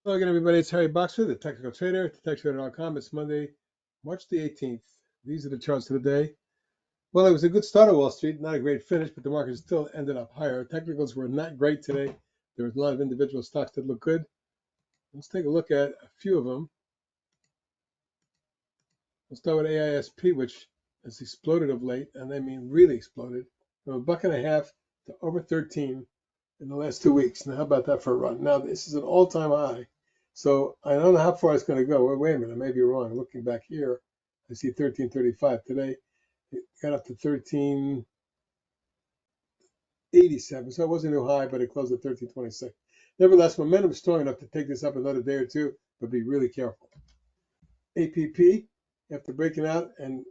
Hello again, everybody. It's Harry Boxer, the Technical Trader, techtrader.com. It's Monday, March the 18th. These are the charts of the day. Well, it was a good start at Wall Street, not a great finish, but the market still ended up higher. Technicals were not great today. There was a lot of individual stocks that look good. Let's take a look at a few of them. We'll start with AISP, which has exploded of late, and I mean really exploded, from $1.50 to over 13 in the last 2 weeks. Now, how about that for a run? Now, this is an all-time high. So I don't know how far it's going to go. Wait a minute, I may be wrong. Looking back here, I see 1335 today. It got up to 1387, so it wasn't too high, but it closed at 1326. Nevertheless, momentum is strong enough to take this up another day or two, but be really careful. APP, after breaking out and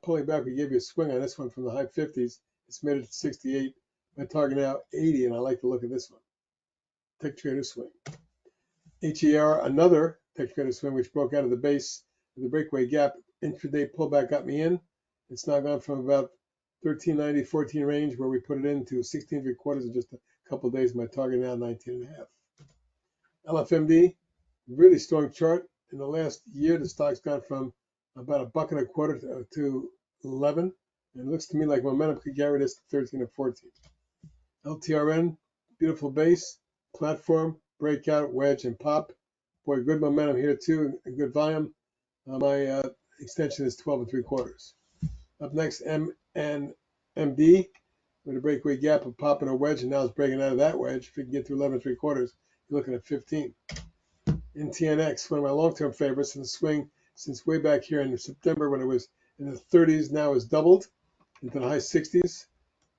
pulling back, we gave you a swing on this one from the high 50s. It's made it to 68. My target now 80, and I like to look at this one. Tech Trader swing. HER, another Tech Trader swing, which broke out of the base of the breakaway gap. Intraday pullback got me in. It's now gone from about 1390, 14 range, where we put it into 16.75 in just a couple of days. My target now 19.5. LFMD, really strong chart. In the last year, the stock's gone from about $1.25 to 11, and it looks to me like momentum could carry this to 13 or 14. LTRN, beautiful base, platform, breakout, wedge, and pop. Boy, good momentum here too, and good volume. My extension is 12.75. Up next, MNMD with a breakaway gap, a pop, and a wedge, and now it's breaking out of that wedge. If you can get to 11.75, you're looking at 15. NTNX, one of my long-term favorites in the swing since way back here in September when it was in the 30s. Now it's doubled into the high 60s.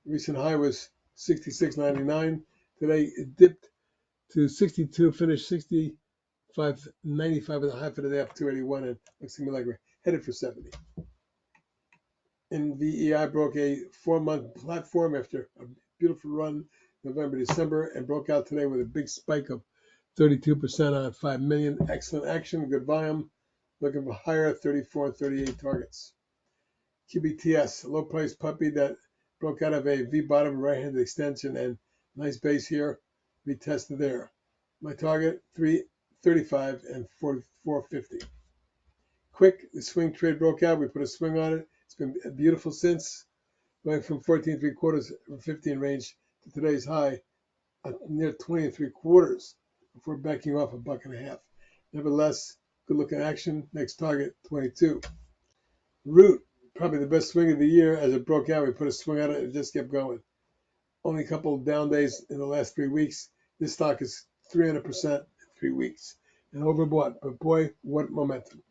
The recent high was 66.99. Today it dipped to 62, finished 65.95 with a high for the day up 281, and looks to me like we're headed for 70. Nvei broke a 4-month platform after a beautiful run November, December, and broke out today with a big spike of 32% on 5 million. Excellent action, good volume. Looking for higher 34 and 38 targets. QBTS, a low price puppy that broke out of a V bottom right-handed extension and nice base here. Retested there. My target 335 and 450. Quik, the swing trade broke out. We put a swing on it. It's been beautiful since, going from 14.75 or 15 range to today's high at near 20.75 before backing off $1.50. Nevertheless, good looking action. Next target 22. Root, probably the best swing of the year. As it broke out, we put a swing on it and it just kept going. Only a couple of down days in the last 3 weeks. This stock is 300% in 3 weeks and overbought. But boy, what momentum.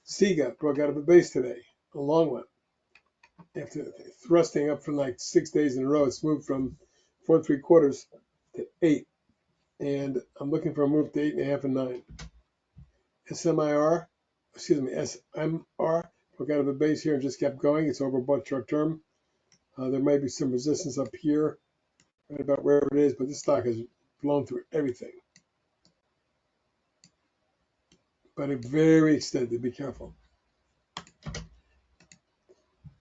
SIGA broke out of a base today, a long one. After thrusting up for like 6 days in a row, it's moved from 4.75 to 8. And I'm looking for a move to 8.5 and 9. SMR broke out of a base here and just kept going. It's overbought short term. There might be some resistance up here, right about wherever it is, but this stock has blown through everything. But it's very extended. Be careful.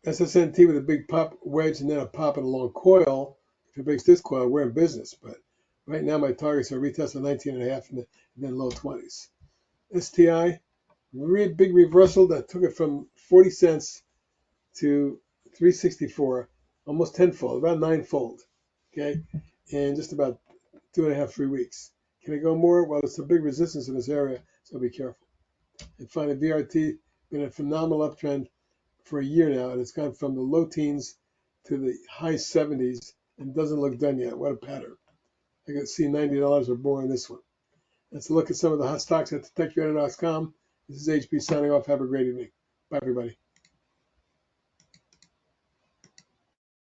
Ssnt with a big pop wedge and then a pop and a long coil. If it breaks this coil, we're in business. But right now, my targets are retest on 19.5 and then low 20s. STI, really big reversal that took it from 40 cents to 364, almost tenfold, about ninefold, okay, in just about 2.5, 3 weeks. Can it go more? Well, there's some big resistance in this area, so be careful. And finally, VRT, been a phenomenal uptrend for a year now, and it's gone from the low teens to the high 70s and doesn't look done yet. What a pattern. I can see $90 or more in this one. Let's look at some of the hot stocks at techtrader.com. This is HB signing off. Have a great evening. Bye, everybody.